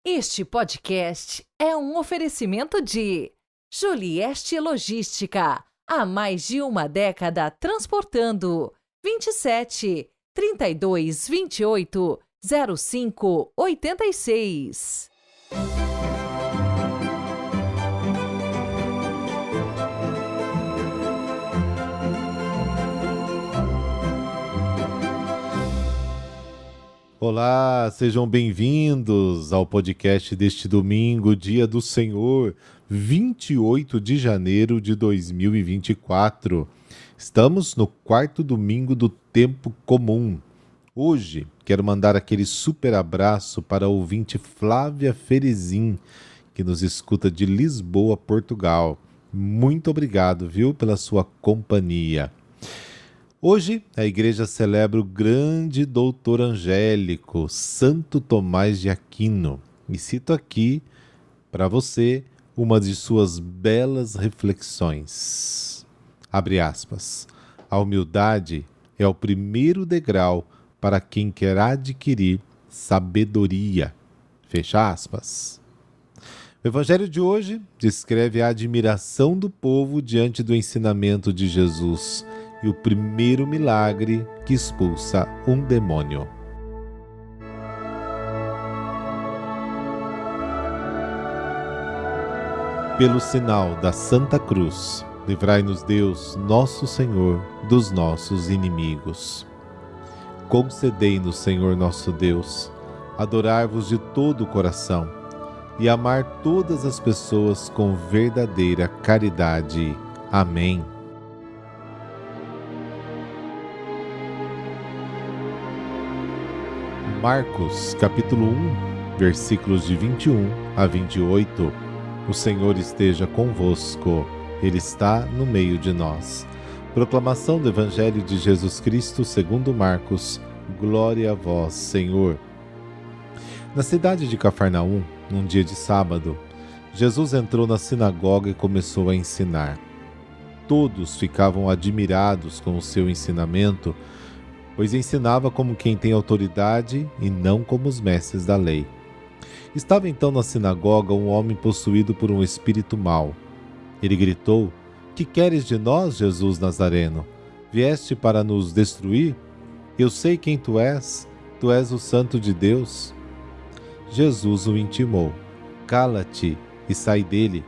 Este podcast é um oferecimento de Julieste Logística, há mais de uma década transportando 27 32 28 05 86. Olá, sejam bem-vindos ao podcast deste domingo, Dia do Senhor, 28 de janeiro de 2024. Estamos no quarto domingo do tempo comum. Hoje, quero mandar aquele super abraço para a ouvinte Flávia Ferezin, que nos escuta de Lisboa, Portugal. Muito obrigado, viu, pela sua companhia. Hoje, a igreja celebra o grande doutor angélico, Santo Tomás de Aquino. E cito aqui, para você, uma de suas belas reflexões. Abre aspas. A humildade é o primeiro degrau para quem quer adquirir sabedoria. Fecha aspas. O evangelho de hoje descreve a admiração do povo diante do ensinamento de Jesus e o primeiro milagre que expulsa um demônio. Pelo sinal da Santa Cruz, livrai-nos Deus, nosso Senhor, dos nossos inimigos. Concedei-nos, Senhor nosso Deus, adorar-vos de todo o coração e amar todas as pessoas com verdadeira caridade. Amém. Marcos, capítulo 1, versículos de 21 a 28. O Senhor esteja convosco, Ele está no meio de nós. Proclamação do Evangelho de Jesus Cristo segundo Marcos. Glória a vós, Senhor. Na cidade de Cafarnaum, num dia de sábado, Jesus entrou na sinagoga e começou a ensinar. Todos ficavam admirados com o seu ensinamento, pois ensinava como quem tem autoridade e não como os mestres da lei. Estava então na sinagoga um homem possuído por um espírito mau. Ele gritou: Que queres de nós, Jesus Nazareno? Vieste para nos destruir? Eu sei quem tu és o Santo de Deus. Jesus o intimou: Cala-te e sai dele.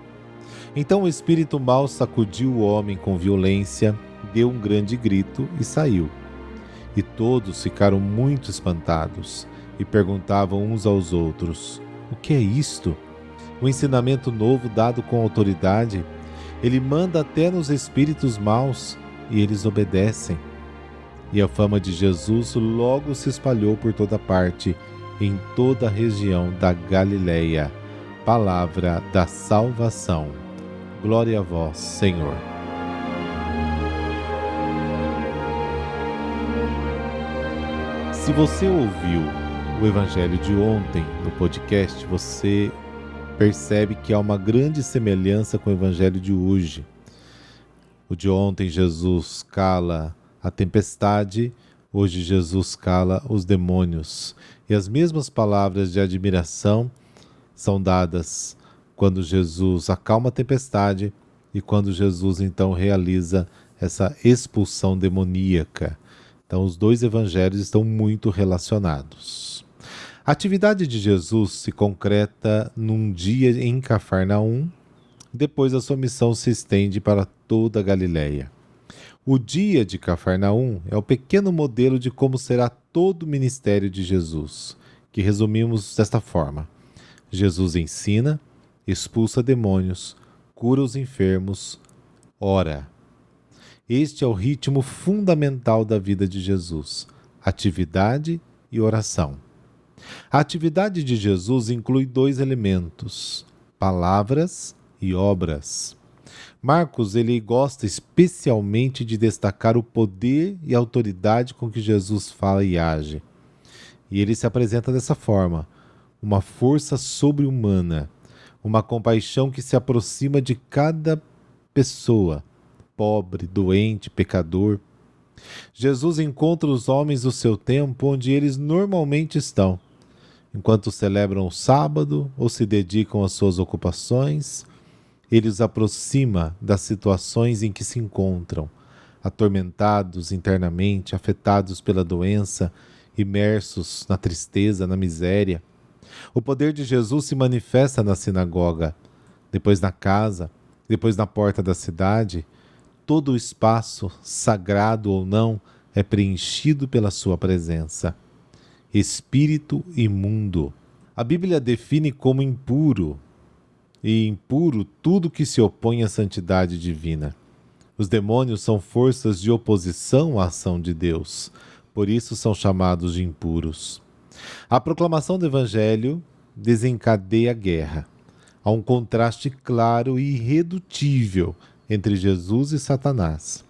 Então o espírito mau sacudiu o homem com violência, deu um grande grito e saiu. E todos ficaram muito espantados e perguntavam uns aos outros: O que é isto? Um ensinamento novo dado com autoridade? Ele manda até nos espíritos maus e eles obedecem. E a fama de Jesus logo se espalhou por toda parte, em toda a região da Galileia. Palavra da salvação. Glória a vós, Senhor. Se você ouviu o Evangelho de ontem no podcast, você percebe que há uma grande semelhança com o Evangelho de hoje. O de ontem, Jesus cala a tempestade, hoje Jesus cala os demônios. E as mesmas palavras de admiração são dadas quando Jesus acalma a tempestade e quando Jesus então realiza essa expulsão demoníaca. Então, os dois evangelhos estão muito relacionados. A atividade de Jesus se concreta num dia em Cafarnaum, depois a sua missão se estende para toda a Galileia. O dia de Cafarnaum é o pequeno modelo de como será todo o ministério de Jesus, que resumimos desta forma: Jesus ensina, expulsa demônios, cura os enfermos, ora. Este é o ritmo fundamental da vida de Jesus: atividade e oração. A atividade de Jesus inclui dois elementos: palavras e obras. Marcos ele gosta especialmente de destacar o poder e a autoridade com que Jesus fala e age. E ele se apresenta dessa forma: uma força sobre-humana, uma compaixão que se aproxima de cada pessoa, pobre, doente, pecador. Jesus encontra os homens do seu tempo onde eles normalmente estão enquanto celebram o sábado ou se dedicam às suas ocupações. Ele os aproxima das situações em que se encontram, atormentados internamente, afetados pela doença, imersos na tristeza, na miséria. O poder de Jesus se manifesta na sinagoga, depois na casa, depois na porta da cidade. Todo o espaço, sagrado ou não, é preenchido pela sua presença. Espírito imundo. A Bíblia define como impuro, e impuro tudo que se opõe à santidade divina. Os demônios são forças de oposição à ação de Deus, por isso são chamados de impuros. A proclamação do Evangelho desencadeia a guerra. Há um contraste claro e irredutível entre Jesus e Satanás.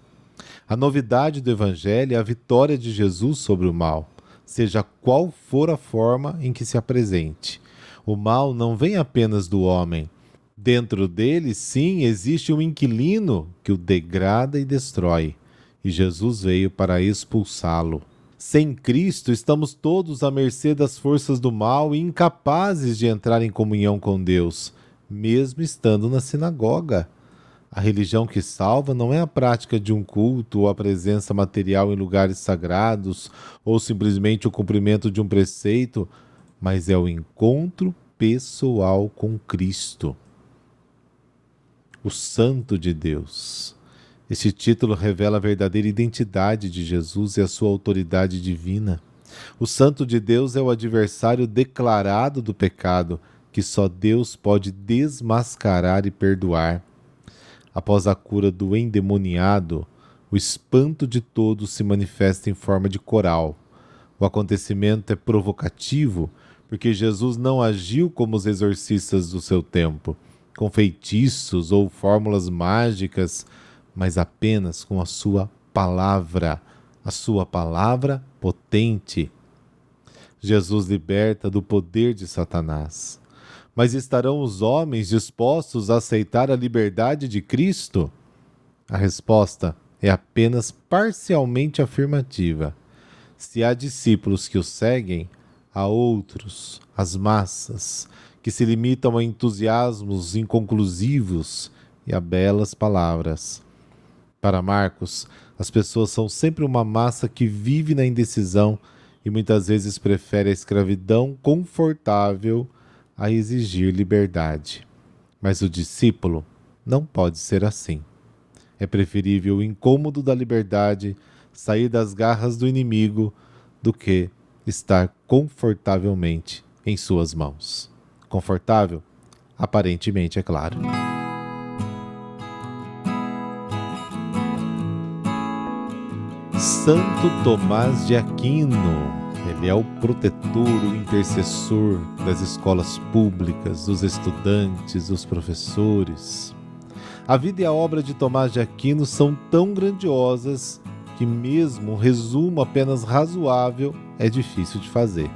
A novidade do Evangelho é a vitória de Jesus sobre o mal, seja qual for a forma em que se apresente. O mal não vem apenas do homem. Dentro dele, sim, existe um inquilino que o degrada e destrói, e Jesus veio para expulsá-lo. Sem Cristo, estamos todos à mercê das forças do mal e incapazes de entrar em comunhão com Deus, mesmo estando na sinagoga. A religião que salva não é a prática de um culto ou a presença material em lugares sagrados ou simplesmente o cumprimento de um preceito, mas é o encontro pessoal com Cristo, o Santo de Deus. Este título revela a verdadeira identidade de Jesus e a sua autoridade divina. O Santo de Deus é o adversário declarado do pecado, que só Deus pode desmascarar e perdoar. Após a cura do endemoniado, o espanto de todos se manifesta em forma de coral. O acontecimento é provocativo, porque Jesus não agiu como os exorcistas do seu tempo, com feitiços ou fórmulas mágicas, mas apenas com a sua palavra potente. Jesus liberta do poder de Satanás. Mas estarão os homens dispostos a aceitar a liberdade de Cristo? A resposta é apenas parcialmente afirmativa. Se há discípulos que o seguem, há outros, as massas, que se limitam a entusiasmos inconclusivos e a belas palavras. Para Marcos, as pessoas são sempre uma massa que vive na indecisão e muitas vezes prefere a escravidão confortável a exigir liberdade. Mas o discípulo não pode ser assim. É preferível o incômodo da liberdade, sair das garras do inimigo, do que estar confortavelmente em suas mãos. Confortável? Aparentemente, é claro. Santo Tomás de Aquino. Ele é o protetor, o intercessor das escolas públicas, dos estudantes, dos professores. A vida e a obra de Tomás de Aquino são tão grandiosas que mesmo um resumo apenas razoável é difícil de fazer.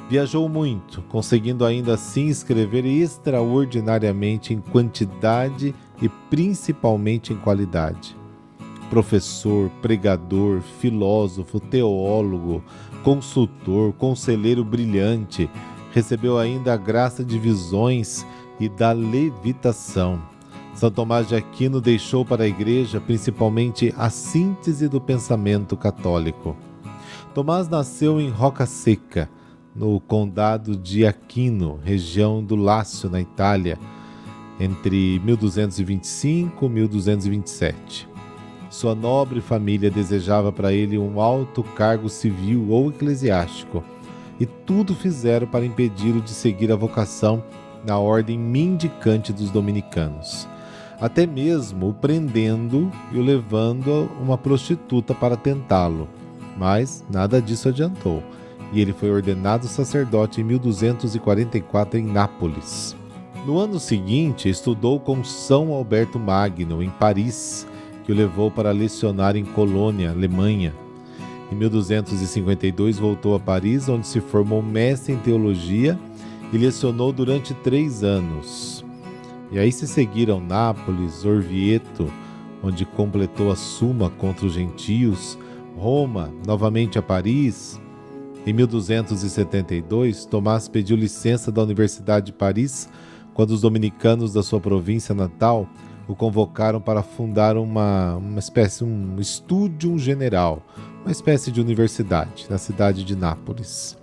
Viajou muito, conseguindo ainda assim escrever extraordinariamente em quantidade e principalmente em qualidade. Professor, pregador, filósofo, teólogo, consultor, conselheiro brilhante, recebeu ainda a graça de visões e da levitação. São Tomás de Aquino deixou para a Igreja principalmente a síntese do pensamento católico. Tomás nasceu em Roca Seca, no condado de Aquino, região do Lácio, na Itália, entre 1225 e 1227. Sua nobre família desejava para ele um alto cargo civil ou eclesiástico, e tudo fizeram para impedi-lo de seguir a vocação na ordem mendicante dos dominicanos, até mesmo o prendendo e o levando a uma prostituta para tentá-lo. Mas nada disso adiantou, e ele foi ordenado sacerdote em 1244 em Nápoles. No ano seguinte, estudou com São Alberto Magno, em Paris, que o levou para lecionar em Colônia, Alemanha. Em 1252 voltou a Paris, onde se formou mestre em teologia e lecionou durante 3 anos. E aí se seguiram Nápoles, Orvieto, onde completou a Suma contra os gentios, Roma, novamente a Paris, Em 1272, Tomás pediu licença da Universidade de Paris quando os dominicanos da sua província natal o convocaram para fundar uma espécie, um estúdio general, uma espécie de universidade, na cidade de Nápoles.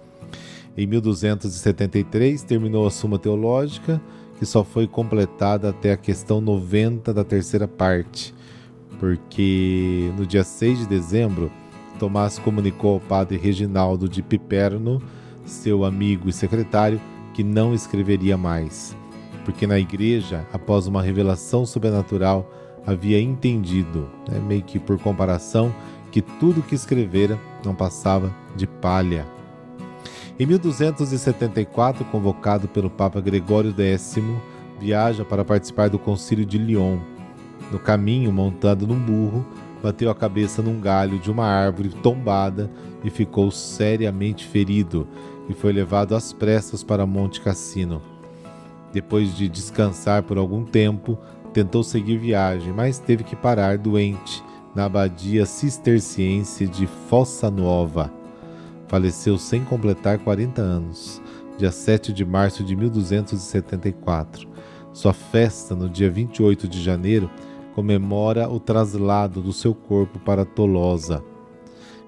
Em 1273, terminou a Suma Teológica, que só foi completada até a questão 90 da terceira parte, porque no dia 6 de dezembro, Tomás comunicou ao padre Reginaldo de Piperno, seu amigo e secretário, que não escreveria mais, porque na igreja, após uma revelação sobrenatural, havia entendido, meio que por comparação, que tudo que escrevera não passava de palha. Em 1274, convocado pelo Papa Gregório X, viaja para participar do Concílio de Lyon. No caminho, montado num burro, bateu a cabeça num galho de uma árvore tombada e ficou seriamente ferido, e foi levado às pressas para Monte Cassino. Depois de descansar por algum tempo, tentou seguir viagem, mas teve que parar doente na abadia cisterciense de Fossa Nuova. Faleceu sem completar 40 anos, dia 7 de março de 1274. Sua festa, no dia 28 de janeiro, comemora o traslado do seu corpo para Tolosa.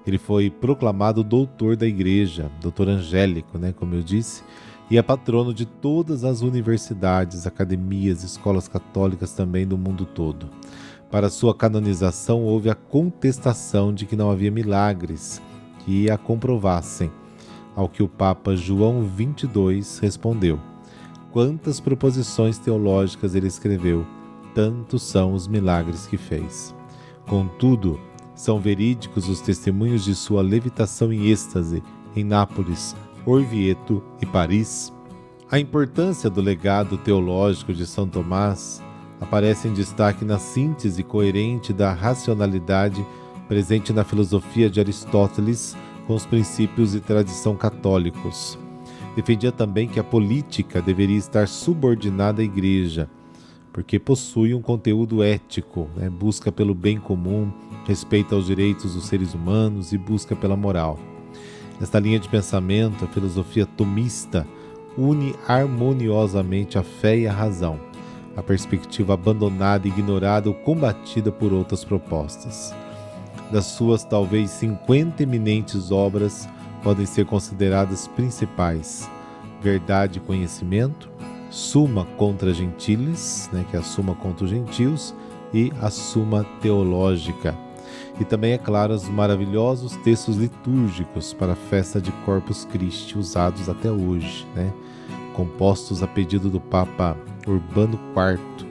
Ele foi proclamado doutor da igreja, doutor angélico, como eu disse, e é patrono de todas as universidades, academias, escolas católicas também do mundo todo. Para sua canonização houve a contestação de que não havia milagres que a comprovassem, ao que o Papa João XXII respondeu: quantas proposições teológicas ele escreveu, tantos são os milagres que fez. Contudo, são verídicos os testemunhos de sua levitação em êxtase em Nápoles, Orvieto e Paris. A importância do legado teológico de São Tomás aparece em destaque na síntese coerente da racionalidade presente na filosofia de Aristóteles com os princípios e tradição católicos. Defendia também que a política deveria estar subordinada à Igreja, porque possui um conteúdo ético, busca pelo bem comum, respeita aos direitos dos seres humanos e busca pela moral. Nesta linha de pensamento, a filosofia tomista une harmoniosamente a fé e a razão, a perspectiva abandonada, ignorada ou combatida por outras propostas. Das suas talvez 50 eminentes obras podem ser consideradas principais: Verdade e Conhecimento, Summa contra Gentiles, que é a Suma contra os gentios, e a Summa Teológica. E também, é claro, os maravilhosos textos litúrgicos para a festa de Corpus Christi, usados até hoje, compostos a pedido do Papa Urbano IV.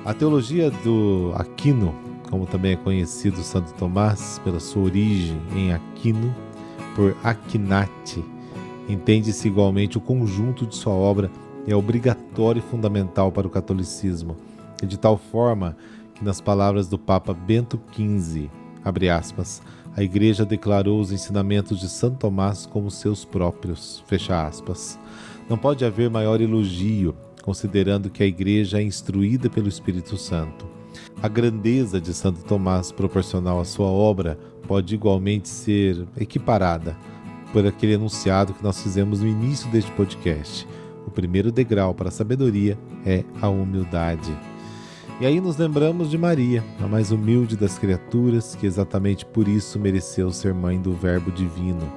A teologia do Aquino, como também é conhecido Santo Tomás, pela sua origem em Aquino, por Aquinate, entende-se igualmente o conjunto de sua obra é obrigatório e fundamental para o catolicismo, e de tal forma que, nas palavras do Papa Bento XV, abre aspas, a Igreja declarou os ensinamentos de Santo Tomás como seus próprios, fecha aspas. Não pode haver maior elogio, considerando que a Igreja é instruída pelo Espírito Santo. A grandeza de Santo Tomás, proporcional à sua obra, pode igualmente ser equiparada por aquele enunciado que nós fizemos no início deste podcast. O primeiro degrau para a sabedoria é a humildade. E aí nos lembramos de Maria, a mais humilde das criaturas, que exatamente por isso mereceu ser mãe do Verbo Divino.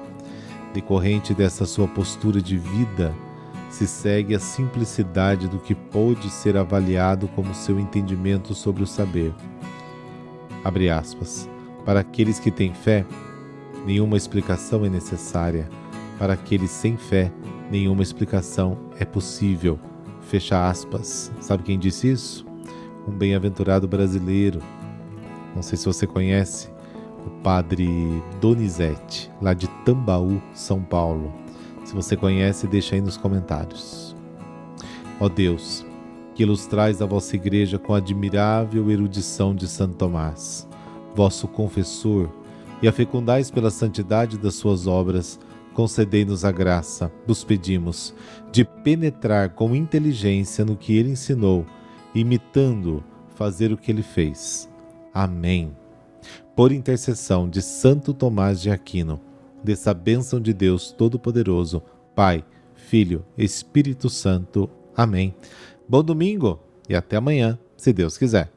Decorrente dessa sua postura de vida, se segue a simplicidade do que pôde ser avaliado como seu entendimento sobre o saber. Abre aspas. Para aqueles que têm fé, nenhuma explicação é necessária. Para aqueles sem fé, nenhuma explicação é possível. Fecha aspas. Sabe quem disse isso? Um bem-aventurado brasileiro. Não sei se você conhece, o padre Donizete, lá de Tambaú, São Paulo. Se você conhece, deixa aí nos comentários. Ó Deus, que ilustrais a vossa igreja com a admirável erudição de Santo Tomás, vosso confessor, e a fecundais pela santidade das suas obras, concedei-nos a graça, vos pedimos, de penetrar com inteligência no que ele ensinou, imitando, fazer o que ele fez. Amém. Por intercessão de Santo Tomás de Aquino, dessa bênção de Deus Todo-Poderoso, Pai, Filho, Espírito Santo. Amém. Bom domingo e até amanhã, se Deus quiser.